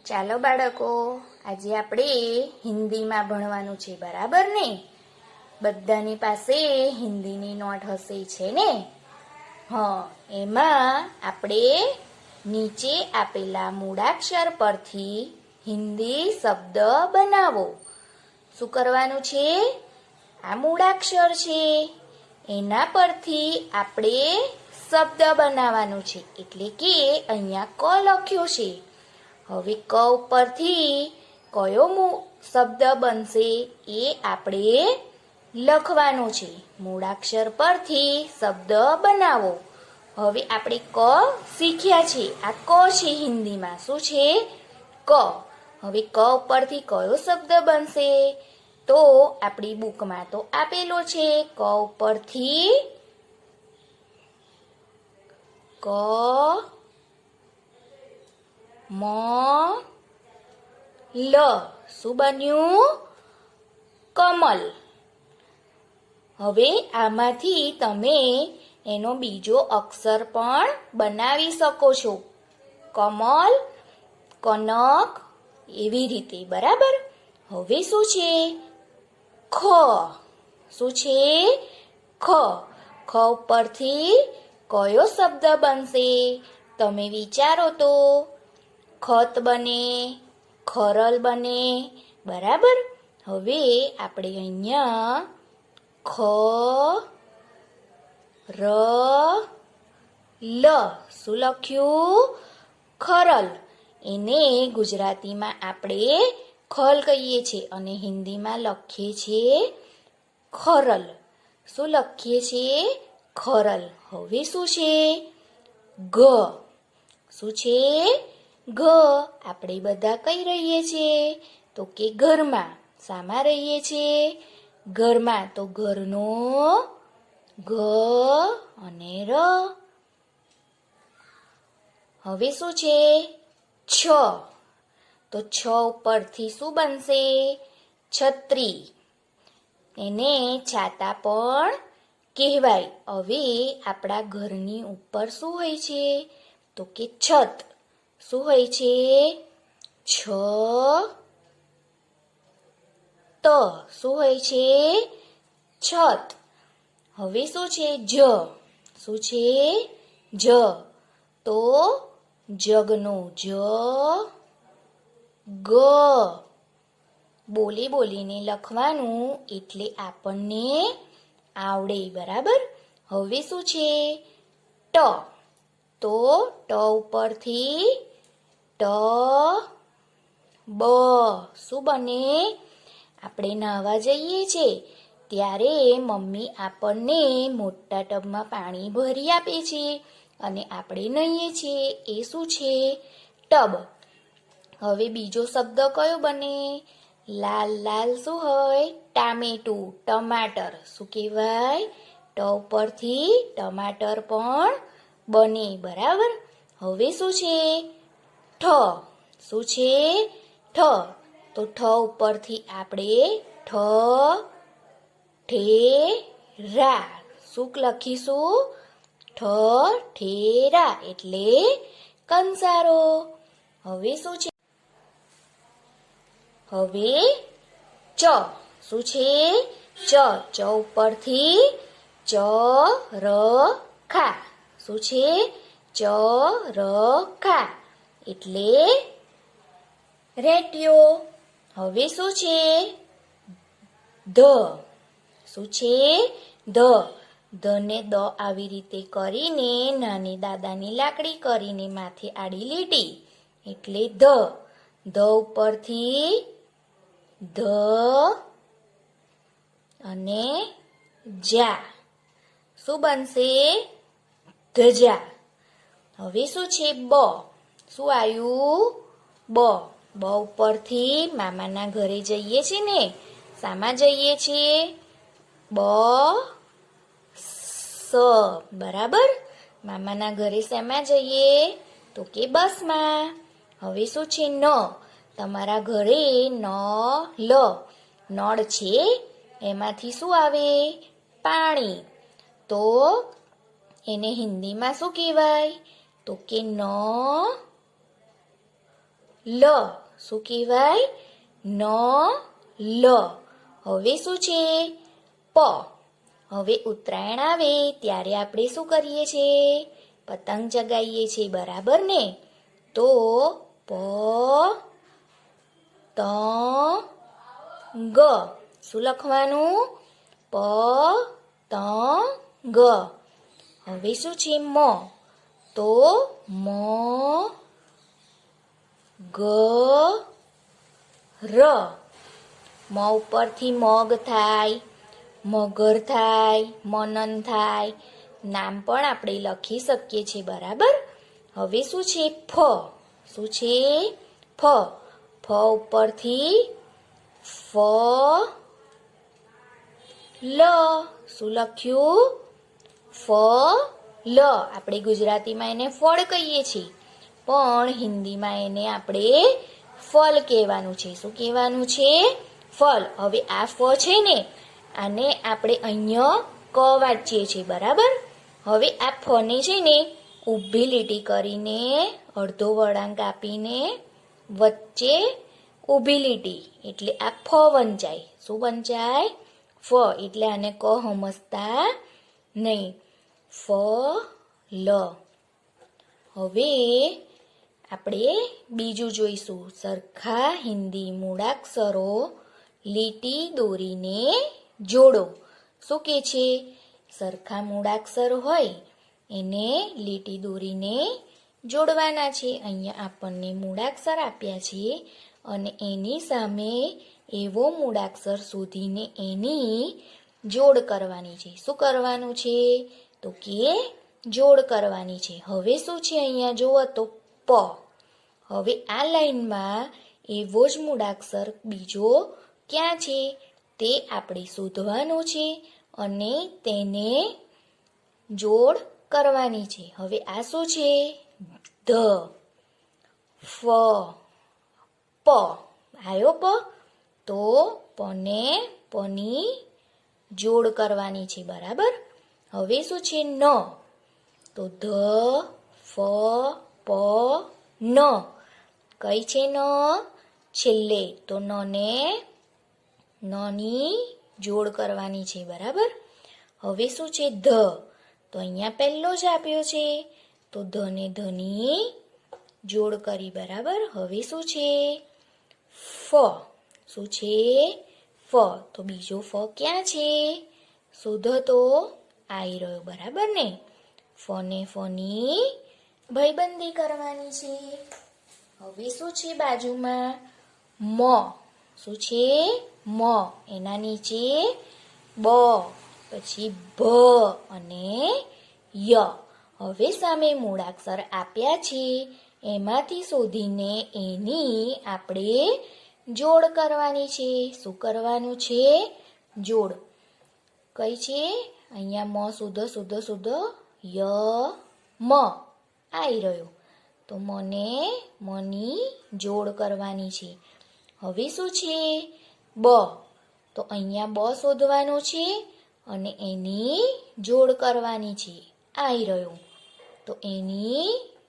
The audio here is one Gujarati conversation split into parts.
ચાલો બાળકો, આજે આપણે હિન્દીમાં ભણવાનું છે, બરાબર ને? બધાની પાસે હિન્દીની નોટ હશે છે ને? એમાં આપણે નીચે આપેલા મૂળાક્ષર પરથી હિન્દી શબ્દ બનાવો. શું કરવાનું છે? આ મૂળાક્ષર છે, એના પરથી આપણે શબ્દ બનાવવાનું છે. એટલે કે અહીંયા ક લખ્યો છે. હવે ક ઉપરથી કયો શબ્દ બનશે એ આપણે લખવાનું છે. મૂળાક્ષર પરથી શબ્દ બનાવો. હવે આપણે ક શીખ્યા છે. આ ક છે હિન્દીમાં. શું છે? ક. હવે ક ઉપરથી કયો શબ્દ બનશે? તો આપણી બુકમાં તો આપેલો છે. ક ઉપરથી ક મ લ. શું બન્યું? કમલ. હવે આમાંથી તમે એનો બીજો અક્ષર પણ બનાવી શકો છો. કમલ, કનક, એવી રીતે. બરાબર? હવે શું છે? ખ. શું છે? ખ. ખ ઉપરથી કયો શબ્દ બનશે? તમે વિચારો તો. ખત બને, ખરલ બને. બરાબર? હવે આપણે અહીંયા ખ ર લ. શું લખ્યું? ખરલ. એને ગુજરાતીમાં આપણે ખલ કહીએ છીએ અને હિન્દીમાં લખીએ છીએ ખરલ. શું લખીએ છીએ? ખરલ. હવે શું છે? ઘ. શું છે? ઘ. આપણે બધા કઈ રહીએ છીએ? તો કે ઘરમાં. શામાં રહીએ છીએ? ઘરમાં. તો ઘરનો ઘ અને ર. હવે શું છે? છ. તો છ ઉપરથી શું બનશે? છત્રી. એને છાતા પણ કહેવાય. હવે આપણા ઘરની ઉપર શું હોય છે? તો કે છત. શું હોય છે? છ ત. શું હોય છે? છત. હવે શું છે? જ. શું છે? જ. તો જગનો જ, ગ. બોલી બોલીને લખવાનું એટલે આપણને આવડે. બરાબર? હવે શું છે? ટ. તો ટ ઉપરથી ટ બ. શું બને? આપણે નાહવા જઈએ છીએ ત્યારે મમ્મી આપણને મોટા ટબમાં પાણી ભરી આપે છે અને આપણે નહીએ છીએ. એ શું છે? ટબ. હવે બીજો શબ્દ કયો બને? લાલ લાલ. શું હોય? ટામેટું, ટમાટર. શું કહેવાય? ટ ઉપરથી ટમાટર પણ બને. બરાબર? હવે શું છે? ઠ. શું છે? ઠ. તો ઠ ઉપરથી આપણે ઠ ઠેરા. શું લખીશું? ઠ ઠેરા એટલે કંસારો. હવે શું છે? હવે ચ. શું છે? ચ. ચ ઉપરથી ચ ર ખા. શું છે? ચ ર ખા એટલે રેટિયો. હવે શું છે? ધ. શું છે? ધ. ધને દ આવી રીતે કરીને નાની દાદાની લાકડી કરીને માથે આડી લીટી એટલે ધ. ધ ઉપરથી ધ અને જા. શું બનશે? ધજા. હવે શું છે? બ. શું આવ્યું? બ. બ ઉપરથી મામાના ઘરે જઈએ છીએ ને. શામાં જઈએ છીએ? બ સ. બરાબર? મામાના ઘરે શામાં જઈએ? તો કે બસમાં. હવે શું છે? ન. તમારા ઘરે ન લ. નળ છે, એમાંથી શું આવે? પાણી. તો એને હિન્દીમાં શું કહેવાય? તો કે ન લ. શું કહેવાય? ન લ. હવે શું છે? પ. હવે ઉત્તરાયણ આવે ત્યારે આપણે શું કરીએ છીએ? પતંગ ચગાવીએ છીએ, બરાબર ને? તો પ ત ગ. શું લખવાનું? પ ત ગ. હવે શું છે? મ. તો મ ગ ર. મ ઉપરથી મગ થાય, મગર થાય, મનન થાય. નામ પણ આપણે લખી શકીએ છીએ, બરાબર? હવે શું છે? ફ. શું છે? ફ. ફ ઉપરથી ફ લ. શું લખ્યું? ફ લ. આપણે ગુજરાતીમાં એને ફળ કહીએ છીએ, પણ હિન્દીમાં એને આપણે ફલ કહેવાનું છે. શું કહેવાનું છે? ફલ. હવે આ ફ છે ને, આને આપણે અહીંયા ક વાંચીએ છીએ, બરાબર? હવે આ ફને છે ને ઊભી લીટી કરીને અડધો વળાંક આપીને વચ્ચે ઊભી લીટી, એટલે આ ફ વંચાય. શું વંચાય? ફ. એટલે આને ક સમજતા નહીં. ફ લ. હવે આપણે બીજું જોઈશું. સરખા હિન્દી મૂળાક્ષરો લીટી દોરીને જોડો. શું કે છે? સરખા મૂળાક્ષર હોય એને લીટી દોરીને જોડવાના છે. અહીંયા આપણને મૂળાક્ષર આપ્યા છે અને એની સામે એવો મૂળાક્ષર શોધીને એની જોડ કરવાની છે. શું કરવાનું છે? તો કે જોડ કરવાની છે. હવે શું છે? અહીંયા જુઓ તો પ. હવે આ લાઈનમાં એવો જ મૂળાક્ષર બીજો ક્યાં છે તે આપણે શોધવાનો છે અને તેને જોડ કરવાની છે. હવે આ શું છે? ધ, ફ, પ. આવ્યો પ? તો પને પની જોડ કરવાની છે, બરાબર? હવે શું છે? ન. તો ધ, ફ, પ, ન. કઈ છે ન? છેલ્લે. તો ન ને નની જોડ કરવાની છે, બરાબર? હવે શું છે? ધ. તો અહીંયા પહેલો જ આપ્યો છે, તો ધ ને ધની જોડ કરી, બરાબર? હવે શું છે? ફ. શું છે? ફ. તો બીજો ફ ક્યાં છે? શોધો તો આવી રહ્યો, બરાબર ને? ફ ને ફની ભાઈબંધી કરવાની છે. હવે શું છે બાજુમાં? મ. શું છે? મ. એના નીચે બ, પછી ભ અને ય. હવે સામે મૂળાક્ષર આપ્યા છે એમાંથી શોધીને એની આપણે જોડ કરવાની છે. શું કરવાનું છે? જોડ. કઈ છે? અહીંયા મ શુદ્ધ શુદ્ધ શુદ્ધ ય મ આવી રહ્યો. તો મને મની જોડ કરવાની છે. હવે શું છે? બ. તો અહીંયા બ શોધવાનું છે અને એની જોડ કરવાની છે. આવી રહ્યો. તો એની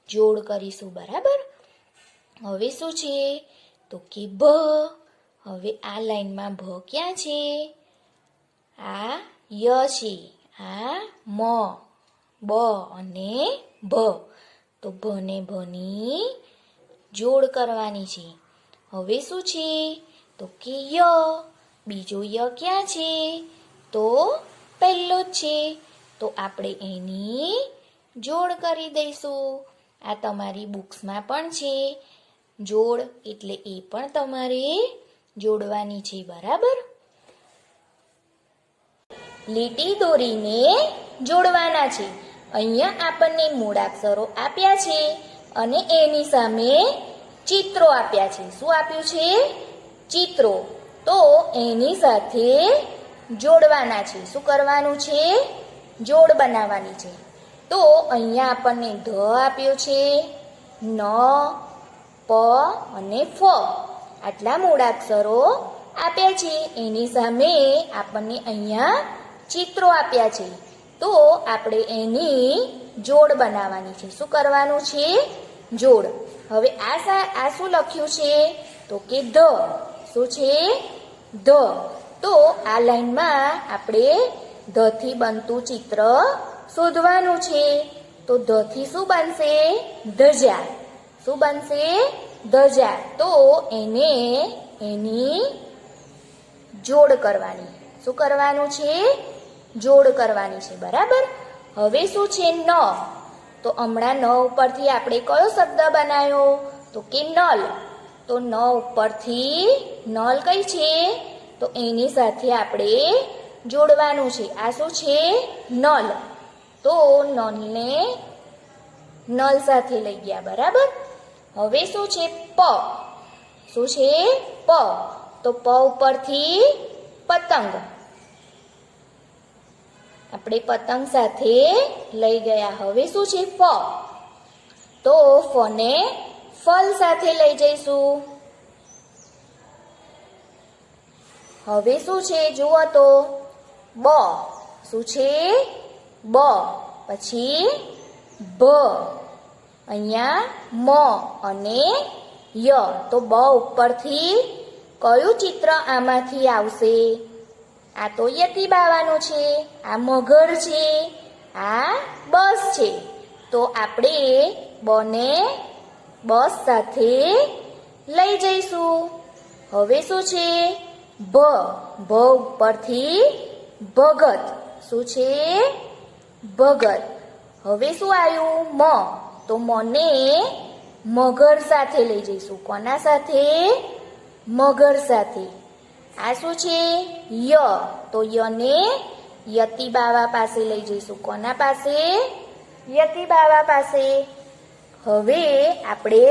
જોડ કરીશું, બરાબર? હવે શું છે? તો કે ભ. હવે આ લાઈનમાં ભ ક્યાં છે? આ ય છે, આ મ, બ અને ભ. તો ભ ને ભની જોડ કરવાની છે. હવે શું છે? તો કે ય. બીજો ય ક્યાં છે? તો પહેલો જ છે, તો આપણે એની જોડ કરી દઈશું. આ તમારી બુક્સમાં પણ છે જોડ, એટલે એ પણ તમારે જોડવાની છે, બરાબર? લીટી દોરીને જોડવાના છે. અહીંયા આપણને મૂળાક્ષરો આપ્યા છે અને એની સામે ચિત્રો આપ્યા છે. શું આપ્યું છે? ચિત્રો. તો એની સાથે જોડવાના છે. શું કરવાનું છે? જોડ બનાવવાની છે. તો અહીંયા આપણને ધ આપ્યો છે, ન, પ અને ફ. આટલા મૂળાક્ષરો આપ્યા છે. એની સામે આપણને અહીંયા ચિત્રો આપ્યા છે. તો આપણે એની જોડ બનાવવાની છે. શું કરવાનું છે? જોડ. હવે આ શું લખ્યું છે? તો કે ધ. શું છે? ધ. તો આ લાઈનમાં આપણે ધ થી બનતું ચિત્ર શોધવાનું છે. તો ધ થી શું બનશે? ધજા. શું બનશે? ધજા. તો એની જોડ કરવાની. શું કરવાનું છે? જોડ કરવાની છે. બરાબર. હવે શું છે? ન. તો હમણાં ન ઉપરથી આપણે કયો શબ્દ બનાવ્યો? તો કે નલ. તો ન ઉપરથી નલ કઈ છે? તો એની સાથે આપણે જોડવાનું છે. આ શું છે? નલ. તો નલને નલ સાથે લઈ ગયા. બરાબર. હવે શું છે? પ. શું છે? પ. તો પ ઉપરથી પતંગ. આપણે પતંગ સાથે લઈ ગયા. હવે શું છે? ફ. તો ફને ફલ સાથે લઈ જઈશું. હવે શું છે? જુઓ તો બ. શું છે? બ. પછી ભ. અહીંયા મ અને ય. તો બ ઉપરથી કયું ચિત્ર આમાંથી આવશે? આ તો યતી બાવાનું છે. આ મગર છે. આ બસ છે. તો આપણે બને બસ સાથે લઈ જઈશું. હવે શું છે? ભ. ભ ઉપરથી ભગત. શું છે? ભગત. હવે શું આવ્યું? મ. તો મને મગર સાથે લઈ જઈશું. કોના સાથે? મગર સાથે. આ શું છે? ય. તો યને યતી બાવા પાસે લઈ જઈશું. કોના પાસે? યતી બાવા પાસે. હવે આપણે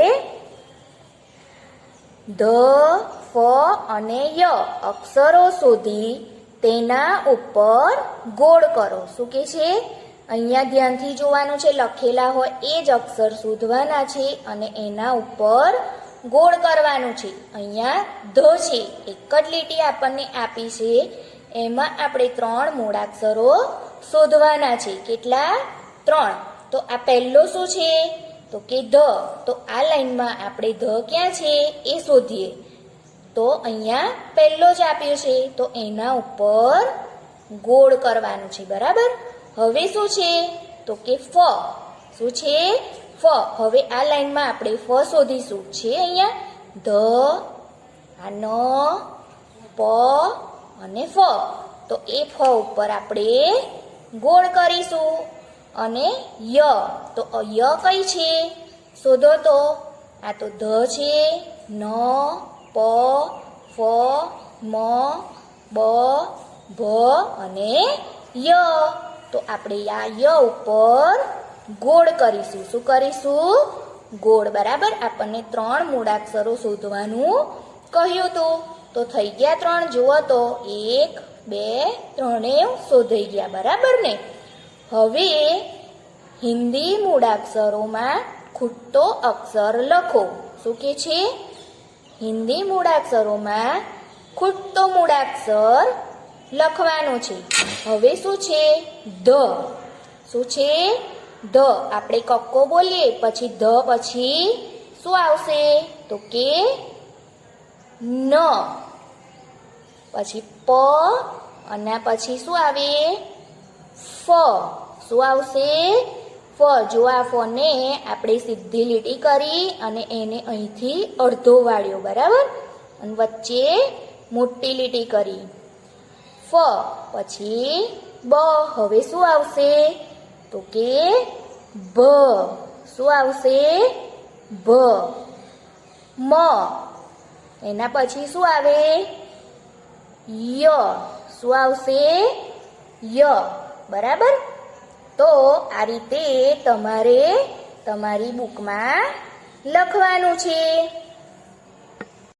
ધ, ફ અને ય અક્ષરો શોધી તેના ઉપર ગોળ કરો. શું કે છે? અહીંયા ધ્યાનથી જોવાનું છે. લખેલા હોય એ જ અક્ષર શોધવાના છે અને એના ઉપર ગોળ કરવાનું છે. અહીંયા ધ છે. એક જ લીટી આપણને આપી છે. એમાં આપણે 3 મૂળાક્ષરો શોધવાના છે. કેટલા? 3. તો આ પહેલો શું છે? તો કે ધ. તો આ લાઈનમાં આપણે ધ ક્યાં છે એ શોધીએ. તો અહીંયા પહેલો જ આપ્યો છે. તો એના ઉપર ગોળ કરવાનું છે. બરાબર. હવે શું છે? તો કે ફ. શું છે? ફ. હવે આ લાઈનમાં આપણે ફ શોધીશું. છે અહીંયા ધ, આ ન, પ અને ફ. તો એ ફ ઉપર આપણે ગોળ કરીશું. અને ય. તો ય કઈ છે? શોધો તો. આ તો ધ છે, ન, પ, ફ, મ, બ, ભ અને ય. તો આપણે આ ય ઉપર ગોળ કરીશું. શું કરીશું? ગોળ. બરાબર. આપણને 3 મૂળાક્ષરો શોધવાનું કહ્યું હતું. તો થઈ ગયા 3. જુઓ તો 1, 2, 3 શોધાઈ ગયા. બરાબર ને? હવે હિન્દી મૂળાક્ષરોમાં ખૂટતો અક્ષર લખો. શું કે છે? હિન્દી મૂળાક્ષરોમાં ખૂટતો મૂળાક્ષર લખવાનું છે. હવે શું છે? ધ. શું છે? ધ. આપણે કક્કો બોલીએ પછી ધ પછી શું આવશે? તો કે ન. પછી પ અને પછી શું આવે? ફ. શું આવશે? ફ. જો આ ફને આપણે સીધી લીટી કરી અને એને અહીંથી અડધો વાળ્યો. બરાબર. અને વચ્ચે મોટી લીટી કરી. ફ. પછી બ. હવે શું આવશે? તો કે ભ. શું આવશે? ભ. મ. એના પછી શું આવે? ય. શું આવશે? ય. બરાબર. તો આ રીતે તમારે તમારી બુકમાં લખવાનું છે.